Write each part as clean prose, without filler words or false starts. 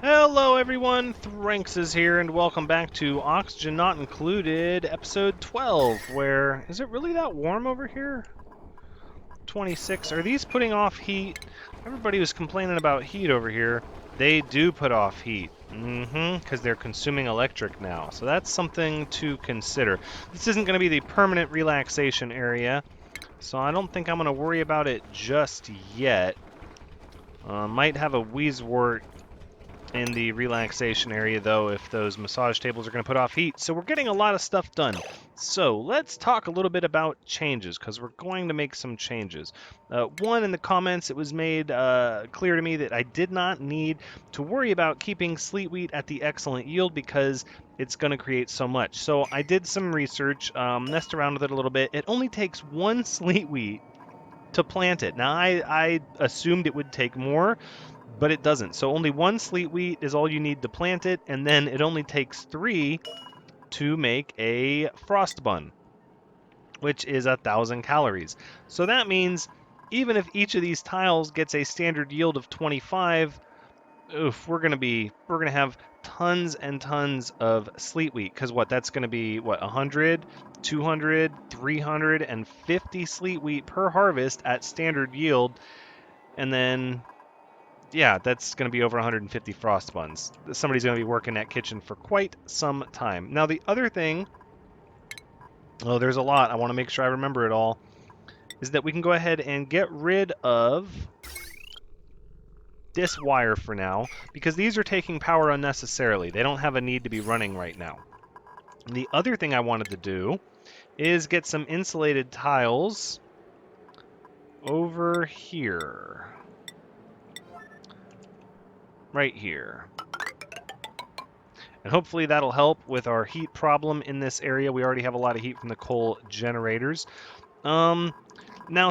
Hello everyone, Thranxes here, and welcome back to Oxygen Not Included, episode 12, where... Is it really that warm over here? 26. Are these putting off heat? Everybody was complaining about heat over here. They do put off heat. Because they're consuming electric now. So that's something to consider. This isn't going to be the permanent relaxation area, so I don't think I'm going to worry about it just yet. Might have a wheezewort in the relaxation area, though, if those massage tables are going to put off heat. So we're getting a lot of stuff done. So let's talk a little bit about changes, because we're going to make some changes. One, in the comments, it was made clear to me that I did not need to worry about keeping sleet wheat at the excellent yield because it's going to create so much. So I did some research, messed around with it a little bit. It only takes one sleet wheat to plant it. Now, I assumed it would take more, but it doesn't. So only one sleet wheat is all you need to plant it, and then it only takes 3 to make a frost bun, which is 1,000 calories. So that means even if each of these tiles gets a standard yield of 25, we're gonna have tons and tons of sleet wheat, because that's gonna be 100, 200, 350 sleet wheat per harvest at standard yield, and then yeah, that's going to be over 150 frost buns. Somebody's going to be working that kitchen for quite some time. Now, the other thing, oh, there's a lot. I want to make sure I remember it all, is that we can go ahead and get rid of this wire for now, because these are taking power unnecessarily. They don't have a need to be running right now. And the other thing I wanted to do is get some insulated tiles over here. Right here. And hopefully that'll help with our heat problem in this area. We already have a lot of heat from the coal generators. Now,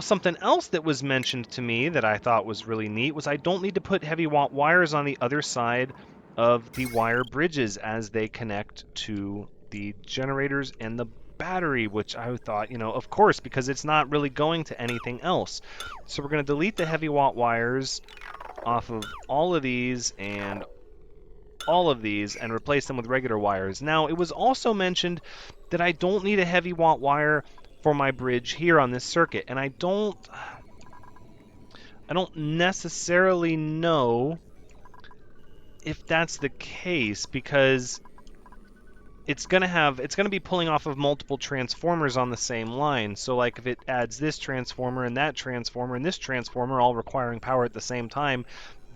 something else that was mentioned to me that I thought was really neat was I don't need to put heavy watt wires on the other side of the wire bridges as they connect to the generators and the battery, which I thought, of course, because it's not really going to anything else. So we're going to delete the heavy watt wires off of all of these and all of these and replace them with regular wires. Now, it was also mentioned that I don't need a heavy watt wire for my bridge here on this circuit, and I don't necessarily know if that's the case, because it's going to be pulling off of multiple transformers on the same line. So like if it adds this transformer and that transformer and this transformer all requiring power at the same time,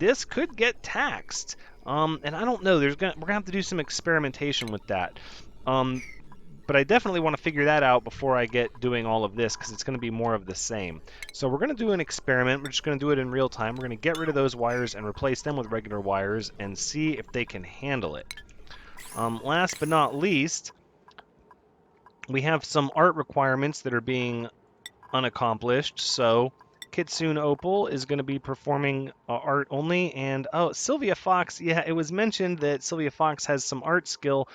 this could get taxed. And I don't know. We're gonna have to do some experimentation with that. But I definitely want to figure that out before I get doing all of this, because it's going to be more of the same. So we're going to do an experiment. We're just going to do it in real time. We're going to get rid of those wires and replace them with regular wires and see if they can handle it. Last but not least, we have some art requirements that are being unaccomplished. So Kitsune Opal is going to be performing art only. And oh, Sylvia Fox, yeah, it was mentioned that Sylvia Fox has some art skill,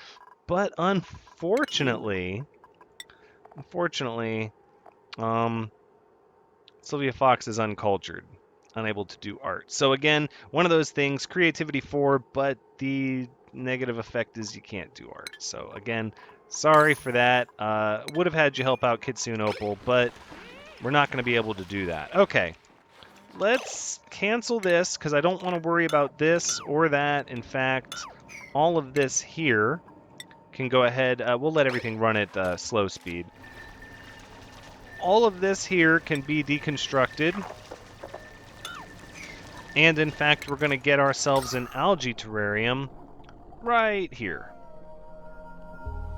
but unfortunately, Sylvia Fox is uncultured, unable to do art. So again, one of those things, creativity 4, but the negative effect is you can't do art. So again, sorry for that. Would have had you help out Kitsune Opal, but we're not going to be able to do that. Okay, let's cancel this, because I don't want to worry about this or that. In fact, all of this here can go ahead. We'll let everything run at slow speed. All of this here can be deconstructed. And in fact, we're going to get ourselves an algae terrarium right here.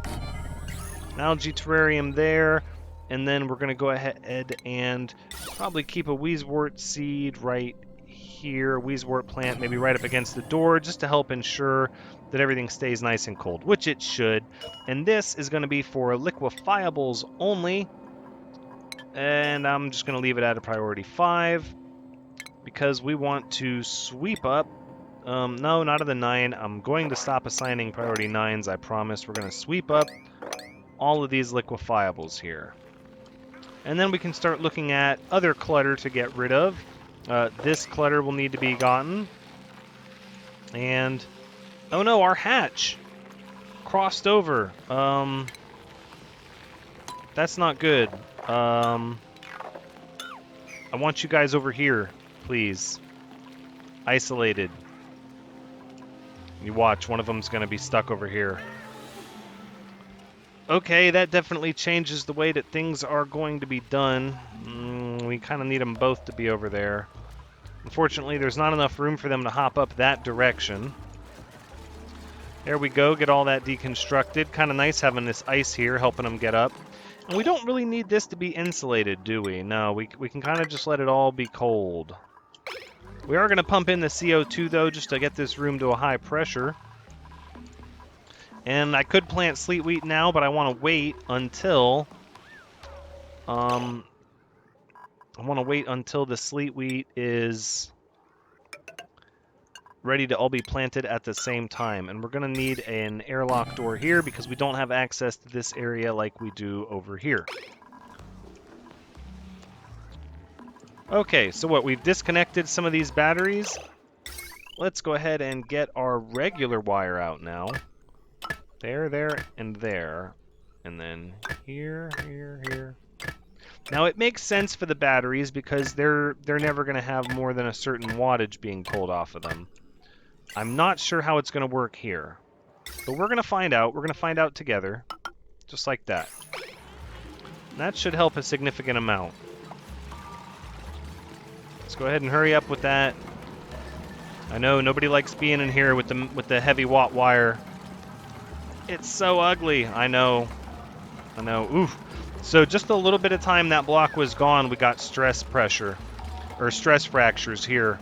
An algae terrarium there. And then we're going to go ahead and probably keep a wheezewort seed right here. Wheezewort plant maybe right up against the door, just to help ensure that everything stays nice and cold, which it should. And this is going to be for liquefiables only. And I'm just going to leave it at a priority 5. Because we want to sweep up. No, not of the 9. I'm going to stop assigning priority 9s, I promise. We're going to sweep up all of these liquefiables here. And then we can start looking at other clutter to get rid of. This clutter will need to be gotten. And, oh no, our hatch crossed over. That's not good. I want you guys over here, please. Isolated. You watch, one of them's going to be stuck over here. Okay, that definitely changes the way that things are going to be done. We kind of need them both to be over there. Unfortunately, there's not enough room for them to hop up that direction. There we go, get all that deconstructed. Kind of nice having this ice here, helping them get up. And we don't really need this to be insulated, do we? No, we can kind of just let it all be cold. We are going to pump in the CO2, though, just to get this room to a high pressure. And I could plant sleet wheat now, but I want to wait until... I want to wait until the sleet wheat is ready to all be planted at the same time. And we're going to need an airlock door here because we don't have access to this area like we do over here. Okay, so what? We've disconnected some of these batteries. Let's go ahead and get our regular wire out now. There, and there. And then here, here. Now, it makes sense for the batteries because they're never going to have more than a certain wattage being pulled off of them. I'm not sure how it's going to work here. But we're going to find out. We're going to find out together. Just like that. And that should help a significant amount. Let's go ahead and hurry up with that. I know nobody likes being in here with the heavy watt wire. It's so ugly. I know. Oof. So just a little bit of time that block was gone, we got stress pressure, or stress fractures here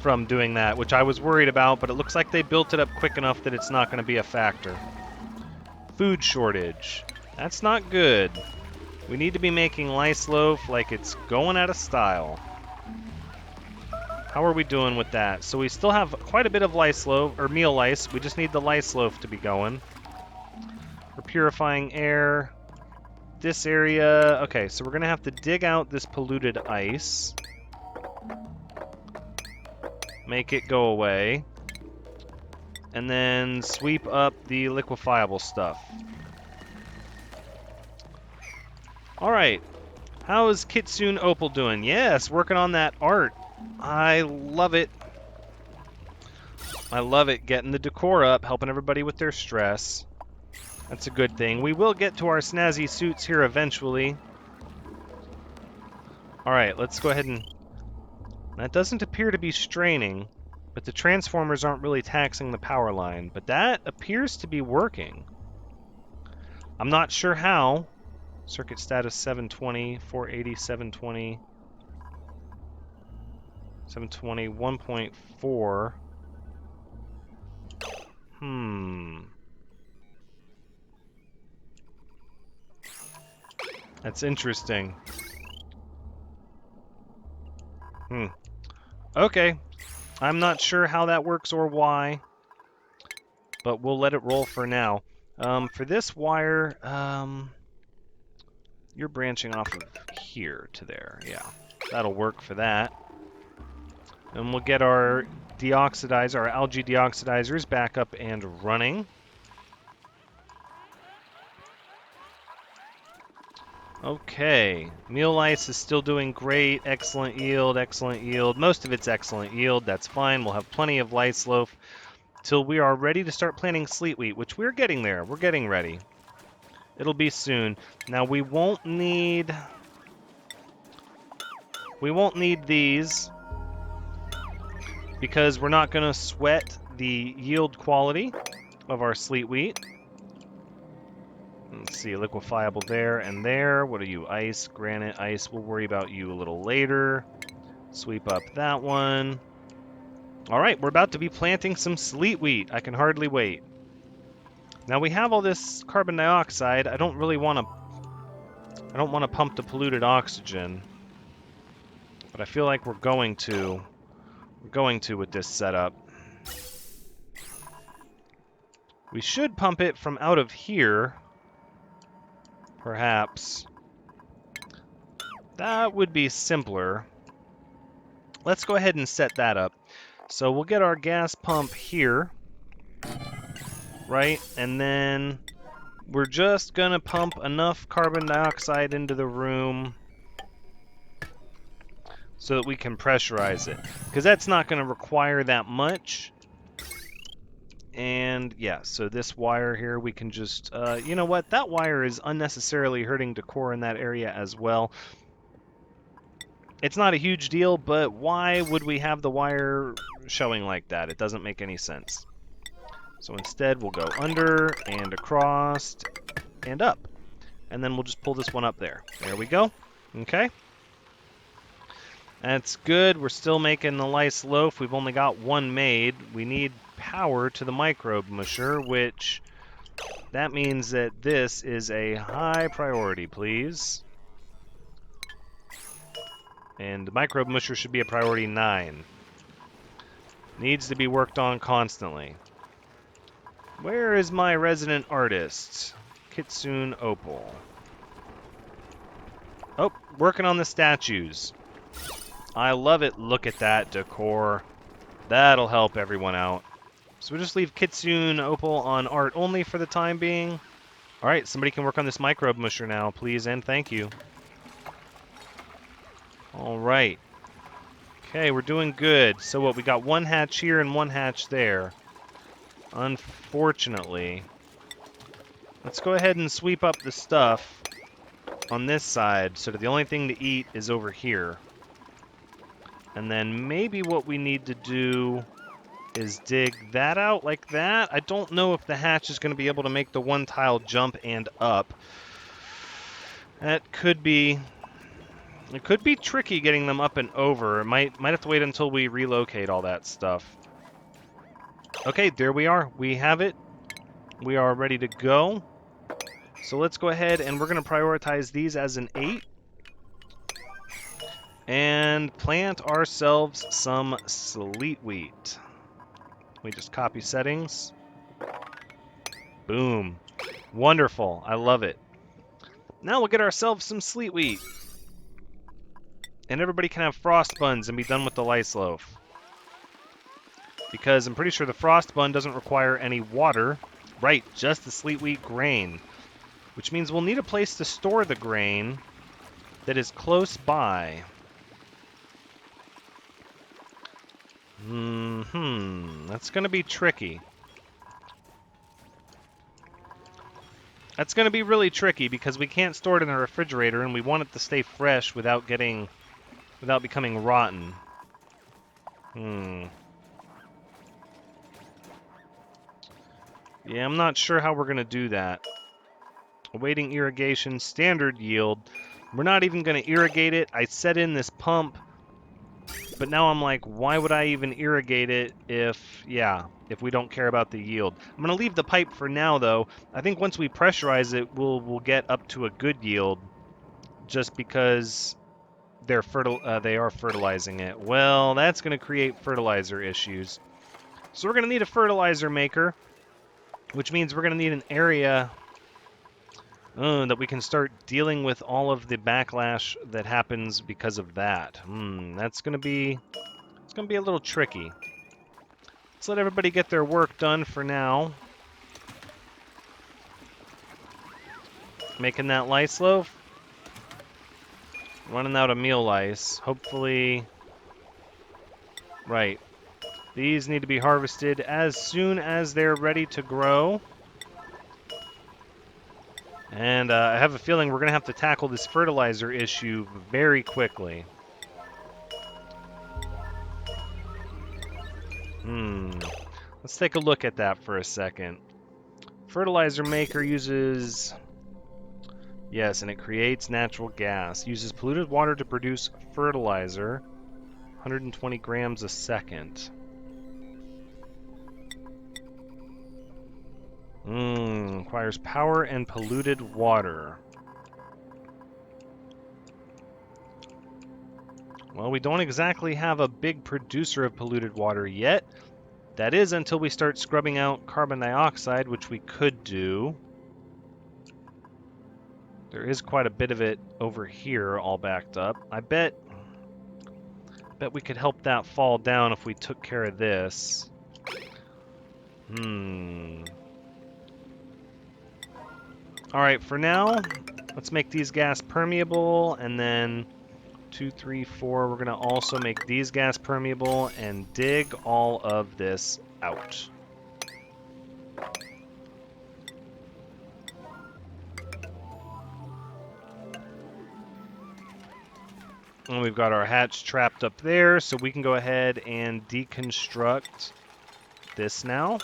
from doing that, which I was worried about, but it looks like they built it up quick enough that it's not going to be a factor. Food shortage. That's not good. We need to be making lice loaf like it's going out of style. How are we doing with that? So we still have quite a bit of lice loaf, or meal lice. We just need the lice loaf to be going. We're purifying air. This area... Okay, so we're going to have to dig out this polluted ice. Make it go away. And then sweep up the liquefiable stuff. Alright. How is Kitsune Opal doing? Yes, working on that art. I love it. I love it. Getting the decor up, helping everybody with their stress. That's a good thing. We will get to our snazzy suits here eventually. Alright, let's go ahead and... That doesn't appear to be straining, but the transformers aren't really taxing the power line. But that appears to be working. I'm not sure how. Circuit status 720, 480, 720... 720, 1.4. That's interesting. Okay. I'm not sure how that works or why, but we'll let it roll for now. For this wire, you're branching off of here to there. Yeah, that'll work for that. And we'll get our deoxidizer, our algae deoxidizers back up and running. Okay, meal lice is still doing great. Excellent yield, excellent yield. Most of it's excellent yield. That's fine. We'll have plenty of lice loaf till we are ready to start planting sleet wheat, which we're getting there. We're getting ready. It'll be soon. Now we won't need these because we're not going to sweat the yield quality of our sleet wheat. Let's see, liquefiable there and there. What are you? Ice, granite, ice. We'll worry about you a little later. Sweep up that one. All right, we're about to be planting some sleet wheat. I can hardly wait. Now we have all this carbon dioxide. I don't want to pump the polluted oxygen, but I feel like we're going to. We're going to with this setup. We should pump it from out of here. Perhaps. That would be simpler. Let's go ahead and set that up. So we'll get our gas pump here, right? And then we're just gonna pump enough carbon dioxide into the room so that we can pressurize it, because that's not going to require that much. And yeah, so this wire here, we can just, you know what, that wire is unnecessarily hurting decor in that area as well. It's not a huge deal, but why would we have the wire showing like that? It doesn't make any sense. So instead, we'll go under and across and up. And then we'll just pull this one up there. There we go. Okay. That's good. We're still making the lice loaf. We've only got one made. We need power to the microbe musher, which that means that this is a high priority, please. And the microbe musher should be a priority 9. Needs to be worked on constantly. Where is my resident artist? Kitsune Opal. Oh, working on the statues. I love it. Look at that decor. That'll help everyone out. So we'll just leave Kitsune Opal on art only for the time being. All right, somebody can work on this microbe musher now, please, and thank you. All right. Okay, we're doing good. So what, we got one hatch here and one hatch there. Unfortunately. Let's go ahead and sweep up the stuff on this side so that the only thing to eat is over here. And then maybe what we need to do is dig that out like that. I don't know if the hatch is going to be able to make the one tile jump and up. That could be... It could be tricky getting them up and over. It might have to wait until we relocate all that stuff. Okay, there we are. We have it. We are ready to go. So let's go ahead and we're going to prioritize these as an 8. And plant ourselves some sleet wheat. We just copy settings. Boom. Wonderful. I love it. Now we'll get ourselves some sleet wheat. And everybody can have frost buns and be done with the lice loaf. Because I'm pretty sure the frost bun doesn't require any water. Right, just the sleet wheat grain. Which means we'll need a place to store the grain that is close by. That's going to be tricky. That's going to be really tricky because we can't store it in the refrigerator and we want it to stay fresh without becoming rotten. Yeah, I'm not sure how we're going to do that. Awaiting irrigation, standard yield. We're not even going to irrigate it. I set in this pump, but now I'm like, why would I even irrigate it if we don't care about the yield? I'm going to leave the pipe for now, though. I think once we pressurize it, we'll get up to a good yield just because they are fertilizing it. Well, that's going to create fertilizer issues. So we're going to need a fertilizer maker, which means we're going to need an area that we can start dealing with all of the backlash that happens because of that. It's going to be a little tricky. Let's let everybody get their work done for now. Making that lice loaf. Running out of meal lice. Hopefully... Right. These need to be harvested as soon as they're ready to grow. And I have a feeling we're going to have to tackle this fertilizer issue very quickly. Let's take a look at that for a second. Fertilizer maker uses... Yes, and it creates natural gas. Uses polluted water to produce fertilizer. 120 grams a second. Requires power and polluted water. Well, we don't exactly have a big producer of polluted water yet. That is until we start scrubbing out carbon dioxide, which we could do. There is quite a bit of it over here all backed up. I bet Bet we could help that fall down if we took care of this. Alright, for now, let's make these gas permeable, and then 2, 3, 4, we're going to also make these gas permeable and dig all of this out. And we've got our hatch trapped up there, so we can go ahead and deconstruct this now.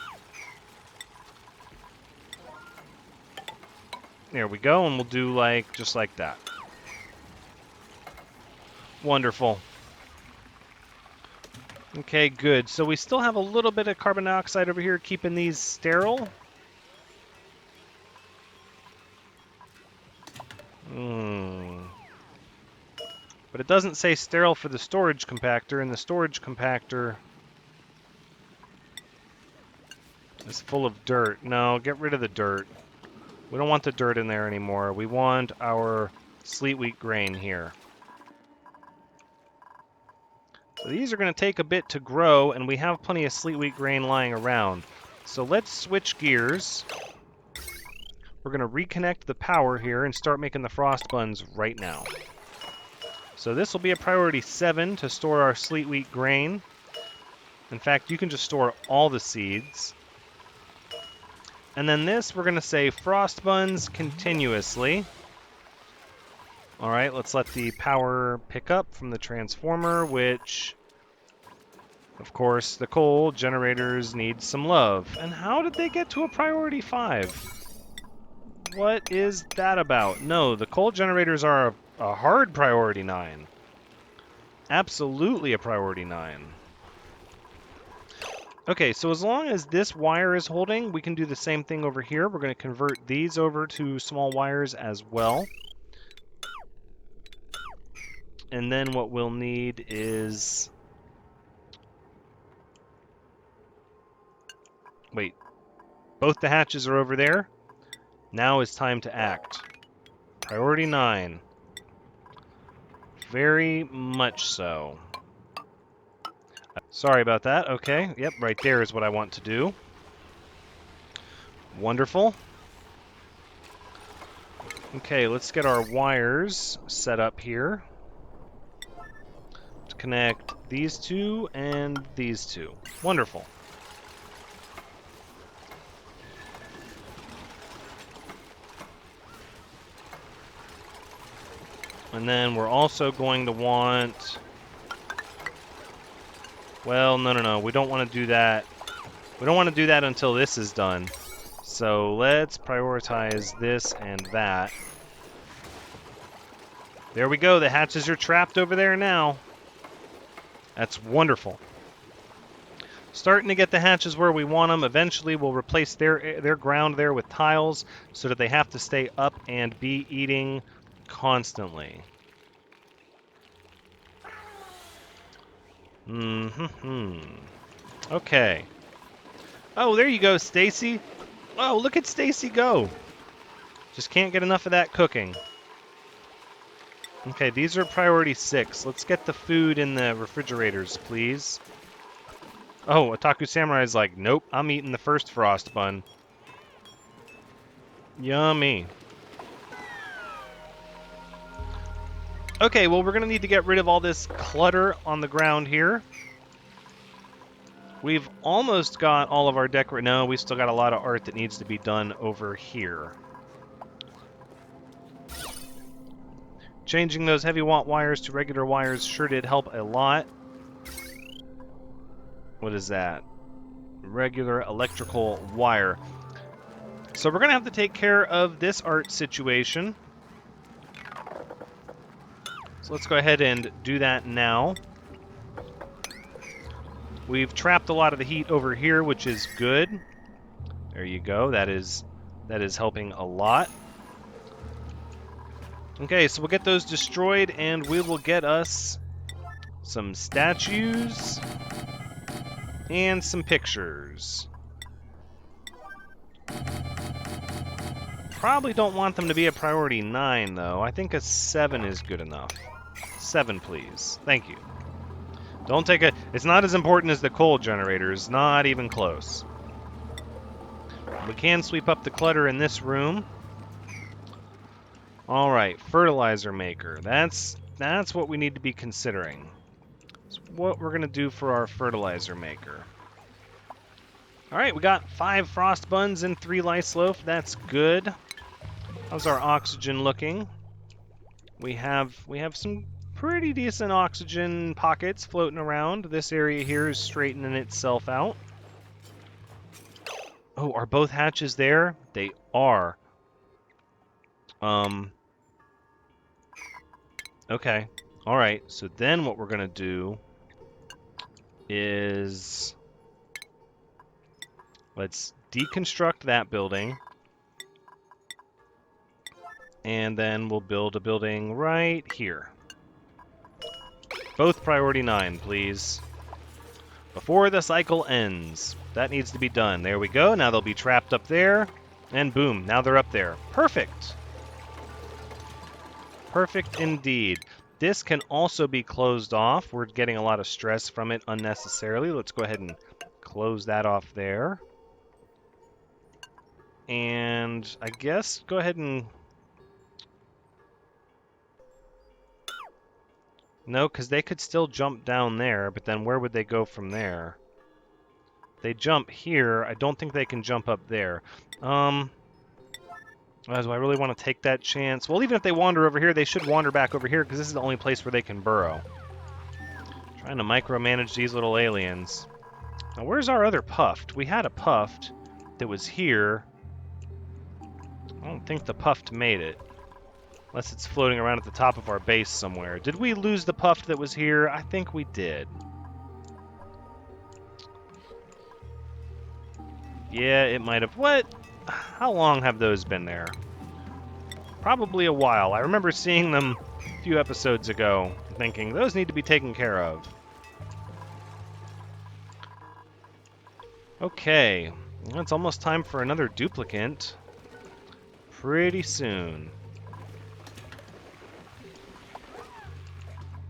There we go, and we'll do just like that. Wonderful. Okay, good. So we still have a little bit of carbon dioxide over here, keeping these sterile. But it doesn't say sterile for the storage compactor, and the storage compactor is full of dirt. No, get rid of the dirt. We don't want the dirt in there anymore. We want our sleet wheat grain here. So these are going to take a bit to grow, and we have plenty of sleet wheat grain lying around. So let's switch gears. We're going to reconnect the power here and start making the frost buns right now. So this will be a priority 7 to store our sleet wheat grain. In fact, you can just store all the seeds. And then this, we're going to say frost buns continuously. All right, let's let the power pick up from the transformer, which, of course, the coal generators need some love. And how did they get to a priority 5? What is that about? No, the coal generators are a hard priority 9. Absolutely a priority 9. Okay, so as long as this wire is holding, we can do the same thing over here. We're going to convert these over to small wires as well. And then what we'll need is... Wait. Both the hatches are over there. Now is time to act. Priority 9. Very much so. Sorry about that. Okay. Yep, right there is what I want to do. Wonderful. Okay, let's get our wires set up here to connect these two and these two. Wonderful. And then we're also going to want... Well, no. We don't want to do that. We don't want to do that until this is done. So let's prioritize this and that. There we go. The hatches are trapped over there now. That's wonderful. Starting to get the hatches where we want them. Eventually, we'll replace their ground there with tiles so that they have to stay up and be eating constantly. Okay. Oh, there you go, Stacy. Oh, look at Stacy go. Just can't get enough of that cooking. Okay, these are priority 6. Let's get the food in the refrigerators, please. Oh, Otaku Samurai is like, nope, I'm eating the first frost bun. Yummy. Okay, well, we're going to need to get rid of all this clutter on the ground here. We've almost got all of our decor... No, we've still got a lot of art that needs to be done over here. Changing those heavy watt wires to regular wires sure did help a lot. What is that? Regular electrical wire. So we're going to have to take care of this art situation. So let's go ahead and do that now. We've trapped a lot of the heat over here, which is good. There you go. That is helping a lot. Okay, so we'll get those destroyed, and we will get us some statues and some pictures. Probably don't want them to be a priority 9, though. I think a 7 is good enough. 7, please. Thank you. Don't take a... It's not as important as the coal generators. Not even close. We can sweep up the clutter in this room. All right, fertilizer maker. That's what we need to be considering. It's what we're going to do for our fertilizer maker. All right, we got 5 frost buns and 3 lice loaf. That's good. How's our oxygen looking? We have some pretty decent oxygen pockets floating around. This area here is straightening itself out. Oh, are both hatches there? They are. Okay. All right. So then what we're going to do is let's deconstruct that building. And then we'll build a building right here. Both priority 9, please. Before the cycle ends. That needs to be done. There we go. Now they'll be trapped up there. And boom, now they're up there. Perfect. Perfect indeed. This can also be closed off. We're getting a lot of stress from it unnecessarily. Let's go ahead and close that off there. And I guess go ahead and... No, because they could still jump down there, but then where would they go from there? They jump here. I don't think they can jump up there. Do I really want to take that chance? Well, even if they wander over here, they should wander back over here because this is the only place where they can burrow. Trying to micromanage these little aliens. Now, where's our other puffed? We had a puffed that was here. I don't think the puffed made it. Unless it's floating around at the top of our base somewhere. Did we lose the puffed that was here? I think we did. Yeah, it might have. What? How long have those been there? Probably a while. I remember seeing them a few episodes ago, thinking, those need to be taken care of. Okay. It's almost time for another duplicant. Pretty soon.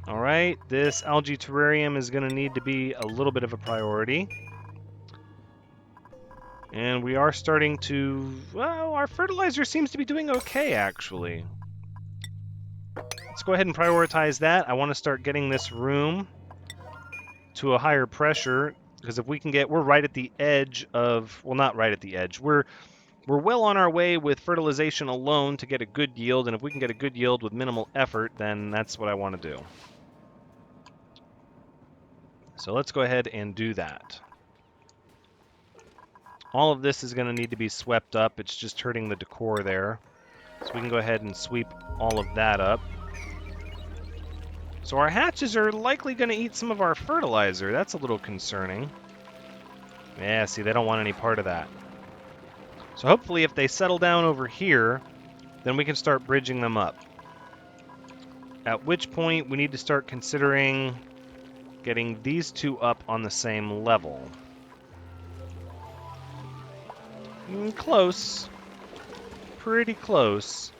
Alright, this algae terrarium is going to need to be a little bit of a priority. And we are starting to... Well, our fertilizer seems to be doing okay, actually. Let's go ahead and prioritize that. I want to start getting this room to a higher pressure, because if we can get... We're right at the edge of... Well, not right at the edge. We're well on our way with fertilization alone to get a good yield, and if we can get a good yield with minimal effort, then that's what I want to do. So let's go ahead and do that. All of this is going to need to be swept up. It's just hurting the decor there. So we can go ahead and sweep all of that up. So our hatches are likely going to eat some of our fertilizer. That's a little concerning. Yeah, see, they don't want any part of that. So hopefully if they settle down over here, then we can start bridging them up. At which point we need to start considering getting these two up on the same level. Close. Pretty close.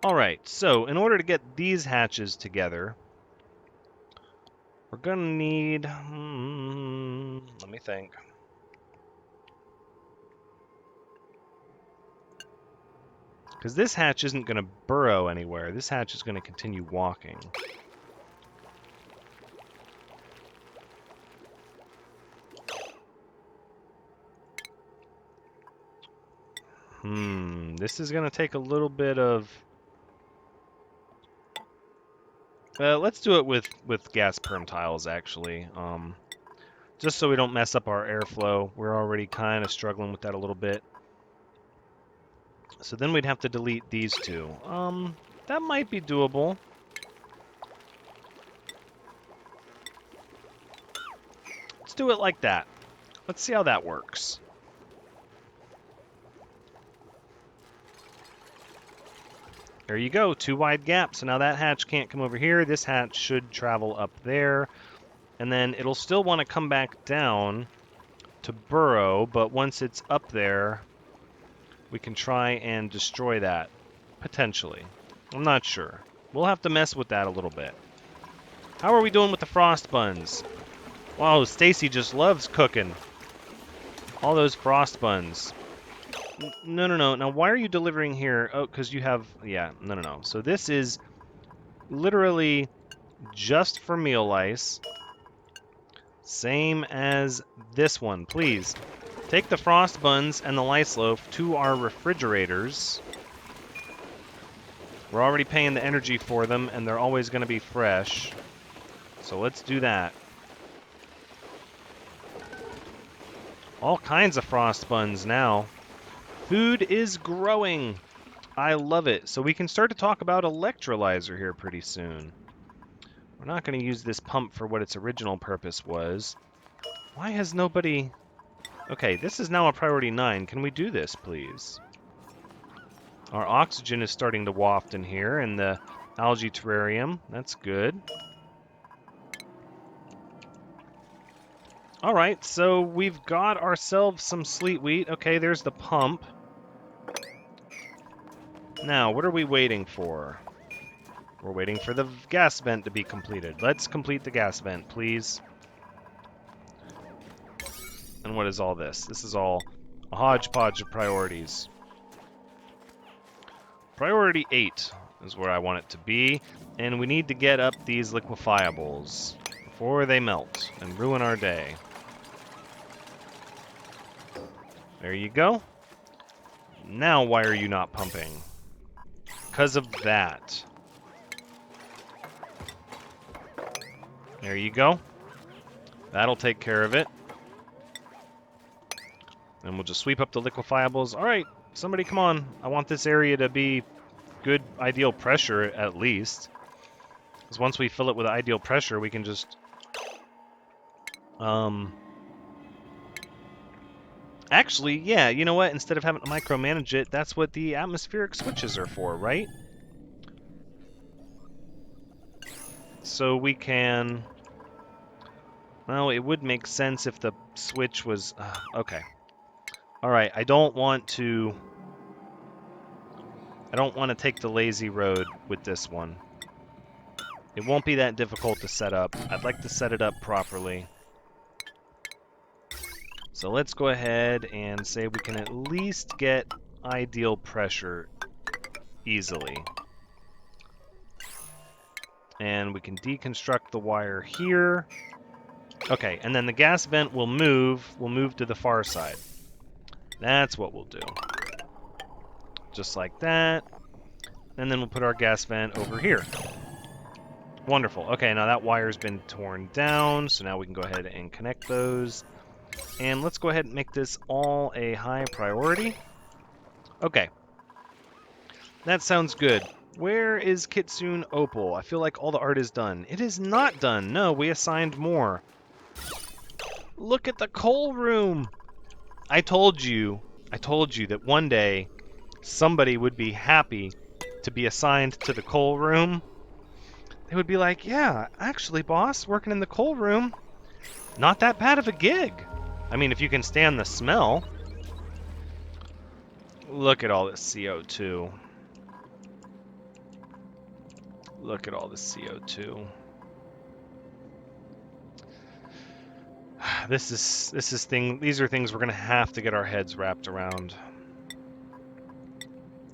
Alright, so in order to get these hatches together, we're gonna need... let me think. Because this hatch isn't going to burrow anywhere. This hatch is going to continue walking. This is going to take a little bit of... let's do it with gas perm tiles, actually. Just so we don't mess up our airflow. We're already kind of struggling with that a little bit. So then we'd have to delete these two. That might be doable. Let's do it like that. Let's see how that works. There you go, 2 wide gaps. So now that hatch can't come over here. This hatch should travel up there. And then it'll still want to come back down to burrow, but once it's up there, we can try and destroy that, potentially. I'm not sure. We'll have to mess with that a little bit. How are we doing with the frost buns? Wow, Stacy just loves cooking. All those frost buns. No, no, no. Now, why are you delivering here? Oh, because you have... Yeah, no, no, no. So this is literally just for meal lice. Same as this one. Please, take the frost buns and the lice loaf to our refrigerators. We're already paying the energy for them, and they're always going to be fresh. So let's do that. All kinds of frost buns now. Food is growing. I love it. So we can start to talk about electrolyzer here pretty soon. We're not going to use this pump for what its original purpose was. Why has nobody... Okay, this is now a priority 9. Can we do this, please? Our oxygen is starting to waft in here in the algae terrarium. That's good. All right, so we've got ourselves some sleet wheat. Okay, there's the pump. Now, what are we waiting for? We're waiting for the gas vent to be completed. Let's complete the gas vent, please. And what is all this? This is all a hodgepodge of priorities. Priority 8 is where I want it to be, and we need to get up these liquefiables before they melt and ruin our day. There you go. Now why are you not pumping? Because of that. There you go. That'll take care of it. And we'll just sweep up the liquefiables. All right, somebody come on. I want this area to be good ideal pressure at least. Because once we fill it with ideal pressure, we can just... Actually, yeah, you know what? Instead of having to micromanage it, that's what the atmospheric switches are for, right? So we can... Well, it would make sense if the switch was... okay. Alright, I don't want to take the lazy road with this one. It won't be that difficult to set up. I'd like to set it up properly. So let's go ahead and say we can at least get ideal pressure easily. And we can deconstruct the wire here. Okay, and then the gas vent will move to the far side. That's what we'll do. Just like that. And then we'll put our gas vent over here. Wonderful. Okay, now that wire's been torn down, so now we can go ahead and connect those. And let's go ahead and make this all a high priority. Okay. That sounds good. Where is Kitsune Opal? I feel like all the art is done. It is not done. No, we assigned more. Look at the coal room. I told you that one day somebody would be happy to be assigned to the coal room. They would be like, yeah, actually, boss, working in the coal room, not that bad of a gig. I mean, if you can stand the smell. Look at all this CO2. Look at all this CO2. These are things we're gonna have to get our heads wrapped around.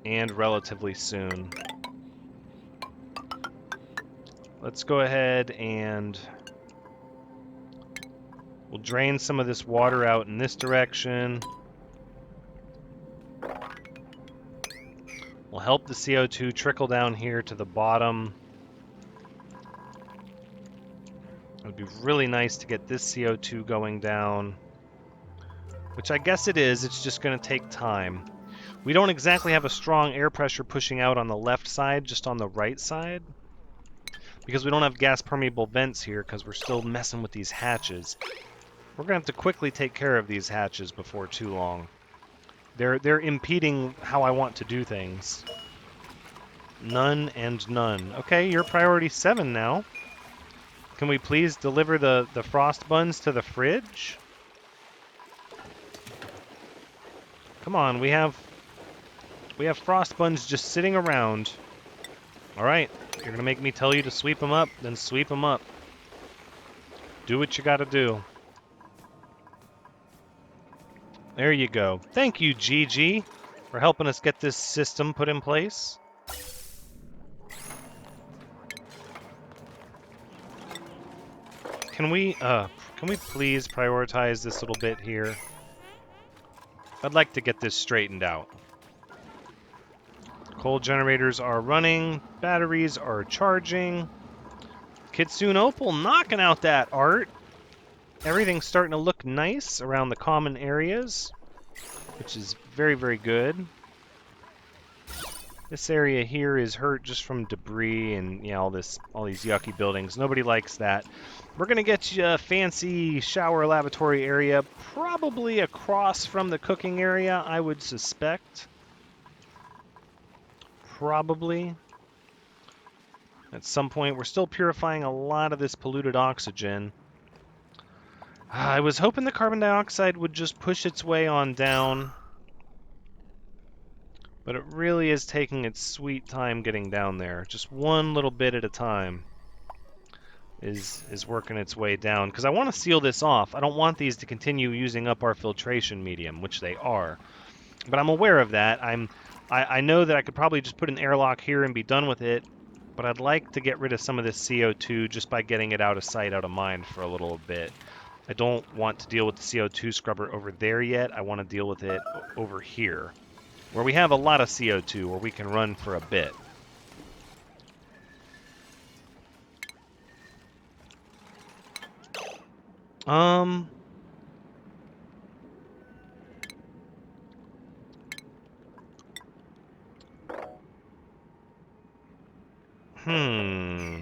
And relatively soon. Let's go ahead and we'll drain some of this water out in this direction. We'll help the CO2 trickle down here to the bottom. It would be really nice to get this CO2 going down, which I guess it is. It's just going to take time. We don't exactly have a strong air pressure pushing out on the left side, just on the right side, because we don't have gas permeable vents here because we're still messing with these hatches. We're going to have to quickly take care of these hatches before too long. They're impeding how I want to do things. None and none. Okay, you're priority 7 now. Can we please deliver the frost buns to the fridge? Come on, we have frost buns just sitting around. All right, You're gonna make me tell you to sweep them up, then sweep them up. Do what you gotta do. There you go. Thank you, Gigi, for helping us get this system put in place. Can we please prioritize this little bit here? I'd like to get this straightened out. Coal generators are running, batteries are charging. Kitsune Opal knocking out that art. Everything's starting to look nice around the common areas, which is very, very good. This area here is hurt just from debris and all these yucky buildings. Nobody likes that. We're gonna get you a fancy shower lavatory area, probably across from the cooking area, I would suspect. Probably. At some point, we're still purifying a lot of this polluted oxygen. I was hoping the carbon dioxide would just push its way on down, but it really is taking its sweet time getting down there. Just one little bit at a time is working its way down, because I want to seal this off. I don't want these to continue using up our filtration medium, which they are. But I'm aware of that. I know that I could probably just put an airlock here and be done with it, but I'd like to get rid of some of this CO2 just by getting it out of sight, out of mind for a little bit. I don't want to deal with the CO2 scrubber over there yet. I want to deal with it over here, where we have a lot of CO2, where we can run for a bit.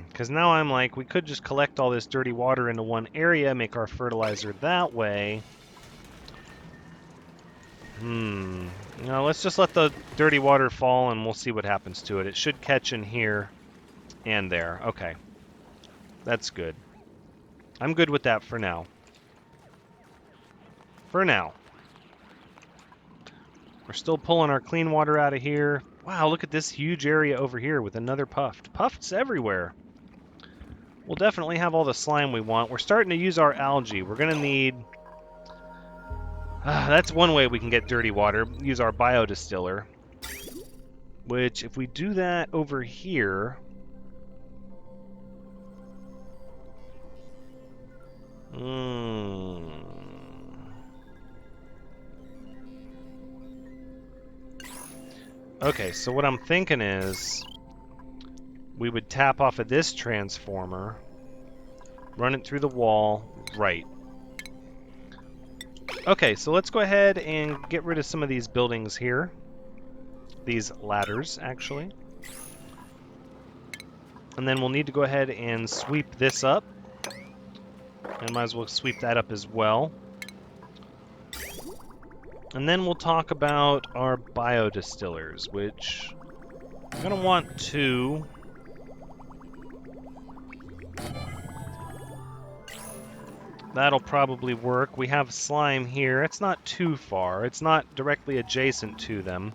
Because now I'm like, we could just collect all this dirty water into one area, make our fertilizer that way. No, let's just let the dirty water fall and we'll see what happens to it. It should catch in here and there. Okay. That's good. I'm good with that for now. For now. We're still pulling our clean water out of here. Wow, look at this huge area over here with another puft. Pufts everywhere. We'll definitely have all the slime we want. We're starting to use our algae. We're going to need... that's one way we can get dirty water. Use our bio-distiller. Which, if we do that over here... Okay, so what I'm thinking is we would tap off of this transformer, run it through the wall, right. Okay, so let's go ahead and get rid of some of these buildings here. These ladders, actually. And then we'll need to go ahead and sweep this up. And might as well sweep that up as well. And then we'll talk about our bio-distillers, which I'm going to want to... That'll probably work. We have slime here. It's not too far. It's not directly adjacent to them.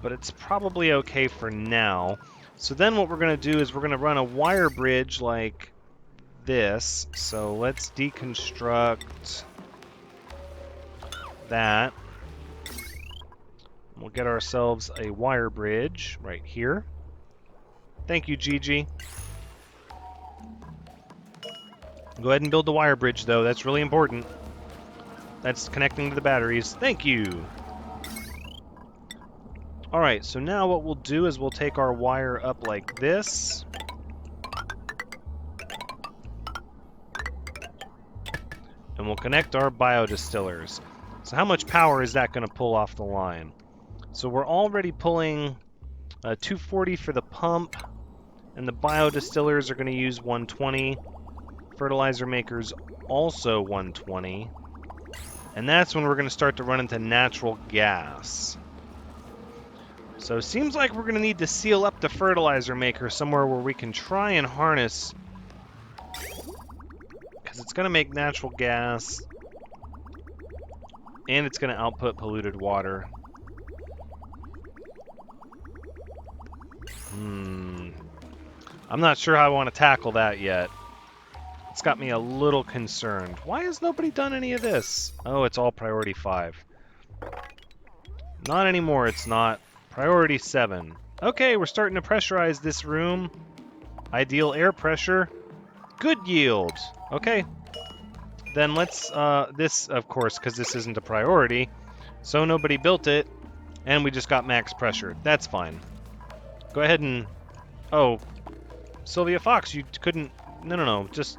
But it's probably okay for now. So then what we're going to do is we're going to run a wire bridge like this. So let's deconstruct that. We'll get ourselves a wire bridge right here. Thank you, Gigi. Go ahead and build the wire bridge, though. That's really important. That's connecting to the batteries. Thank you. Alright, so now what we'll do is we'll take our wire up like this. And we'll connect our bio-distillers. So how much power is that going to pull off the line? So we're already pulling 240 for the pump, and the bio-distillers are going to use 120. Fertilizer makers also 120. And that's when we're going to start to run into natural gas. So it seems like we're going to need to seal up the fertilizer maker somewhere where we can try and harness, because it's going to make natural gas and it's going to output polluted water. I'm not sure how I want to tackle that yet. It's got me a little concerned. Why has nobody done any of this? Oh, it's all priority 5. Not anymore, it's not. Priority 7. Okay, we're starting to pressurize this room. Ideal air pressure. Good yield. Okay. Then let's, this, of course, because this isn't a priority, so nobody built it, and we just got max pressure. That's fine. Go ahead and... Oh, Sylvia Fox, you couldn't... No, just...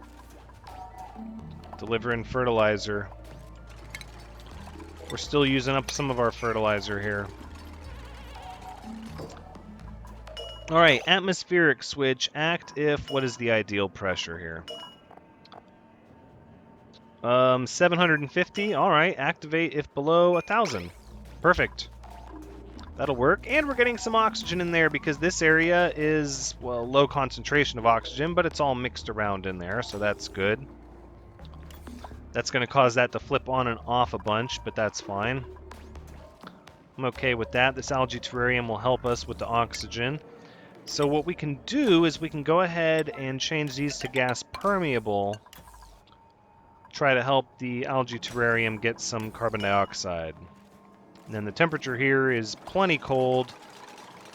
Delivering fertilizer. We're still using up some of our fertilizer here. Alright, atmospheric switch. Act if... What is the ideal pressure here? 750. Alright, activate if below 1,000. Perfect. That'll work. And we're getting some oxygen in there because this area is, well, low concentration of oxygen, but it's all mixed around in there, so that's good. That's going to cause that to flip on and off a bunch, but that's fine. I'm okay with that. This algae terrarium will help us with the oxygen. So what we can do is we can go ahead and change these to gas permeable. Try to help the algae terrarium get some carbon dioxide. And then the temperature here is plenty cold.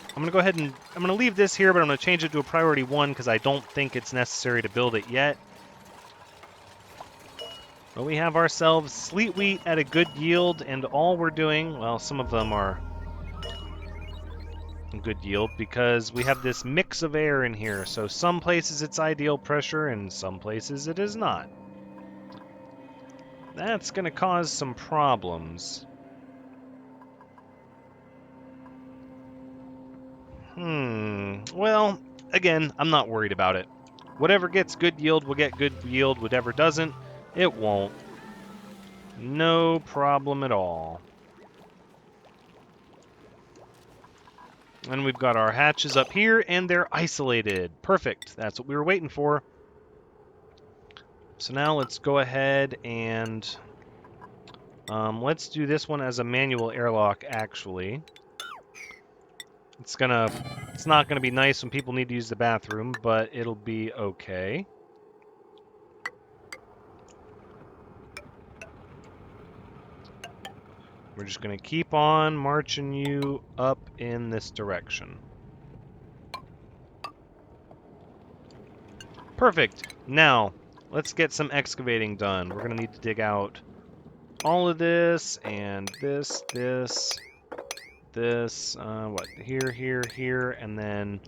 I'm going to go ahead and... I'm going to leave this here, but I'm going to change it to a priority 1 because I don't think it's necessary to build it yet. But we have ourselves sleet wheat at a good yield, and all we're doing... Well, some of them are good yield because we have this mix of air in here. So some places it's ideal pressure, and some places it is not. That's going to cause some problems. Well, again, I'm not worried about it. Whatever gets good yield will get good yield. Whatever doesn't, it won't. No problem at all. And we've got our hatches up here, and they're isolated. Perfect. That's what we were waiting for. So now let's go ahead and... let's do this one as a manual airlock, actually. It's not gonna be nice when people need to use the bathroom, but it'll be okay. We're just gonna keep on marching you up in this direction. Perfect. Now, let's get some excavating done. We're gonna need to dig out all of this, and this, what, here, and then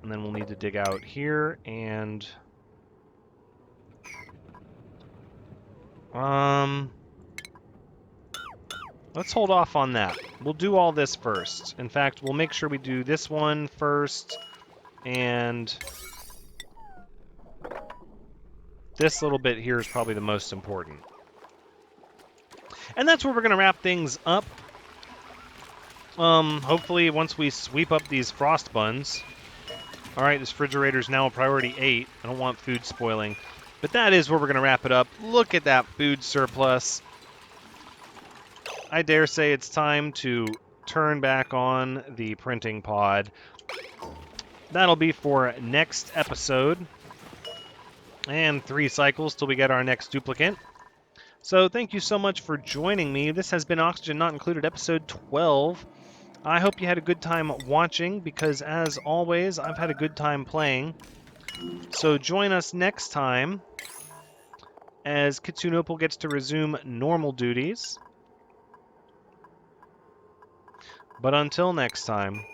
we'll need to dig out here, and... let's hold off on that. We'll do all this first. In fact, we'll make sure we do this one first, and... this little bit here is probably the most important. And that's where we're going to wrap things up. Hopefully, once we sweep up these frost buns. Alright, this refrigerator's now a priority 8. I don't want food spoiling. But that is where we're going to wrap it up. Look at that food surplus. I dare say it's time to turn back on the printing pod. That'll be for next episode. And 3 cycles till we get our next duplicant. So thank you so much for joining me. This has been Oxygen Not Included, episode 12. I hope you had a good time watching, because as always, I've had a good time playing. So join us next time as Kitsunopal gets to resume normal duties. But until next time,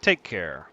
take care.